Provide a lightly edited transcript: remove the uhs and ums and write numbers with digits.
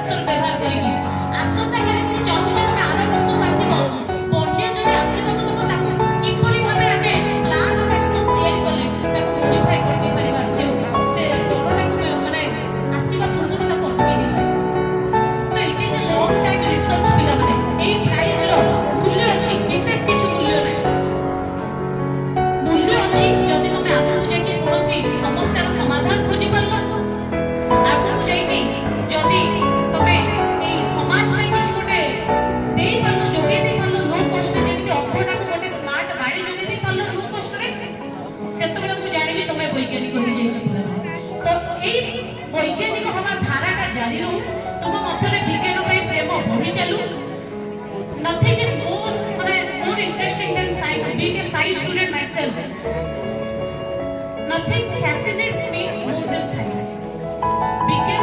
Answer ବ୍ୟବହାର କରିକି ଆସନ୍ତା କାଲି ମୁଁ ଚାହୁଁଛି ତମେ ଆର ବର୍ଷକୁ ଆସିବ ବନ୍ୟା ଯଦି ଆସିବାକୁ ଦେବ ତାକୁ କିପରି ଭାବେ ଆମେ ପ୍ଲାନ୍ ଅଫ ଆକ୍ସନ ତିଆରି କଲେ ତାକୁ ମୋଡିଫାଇ କରିଦେଇ ପାରିବା ସେ ଦଳଟାକୁ ମାନେ ଆସିବା ପୂର୍ବରୁ ତାକୁ ଅଟକେଇ ଦେଇପାରିବା। ତ ଇଟ୍ is a long time research ପିଲାମାନେ ଏଇ ପ୍ରାଇଜର ମୂଲ୍ୟ ଅଛି ବିଶେଷ କିଛି ମୂଲ୍ୟ ନାହିଁ ମୂଲ୍ୟ ଅଛି ଯଦି ତମେ ଆଗକୁ ଯାଇକି କୌଣସି ସମସ୍ୟାର ସମାଧାନ ଖୋଜି ପାରିଲ ଆଗକୁ ଯାଇକି ଯଦି ତମେ ଏଇ ସମାଜ ପାଇଁ କିଛି ଗୋଟେ ଦେଇପାରିଲ ଯୋଗେଇ ଦେଇପାରିଲ ଲୋ କଷ୍ଟରେ ଯେମିତି ଅର୍ଥଟାକୁ ଗୋଟେ ସ୍ମାର୍ଟ ବାଡ଼ି ଯୋଗେଇ ଦେଇପାରିଲ ଲୋ କଷ୍ଟରେ ସେତେବେଳେ ମୁଁ ଜାଣିବି ତମେ ବୈଜ୍ଞାନିକ ହେଇଯାଇଛ ପିଲାମାନେ। ତ ଏଇ ବୈଜ୍ଞାନିକ ହବା ଧାରାଟା ଜାରି ରହୁ ତୁମ ମଧ୍ୟରେ ବିଜ୍ଞାନ ପାଇଁ ପ୍ରେମ ବଢି ଚାଲୁ। Nothing is more interesting than science. Being a science student myself, nothing fascinates me more than science. বিজ্ঞান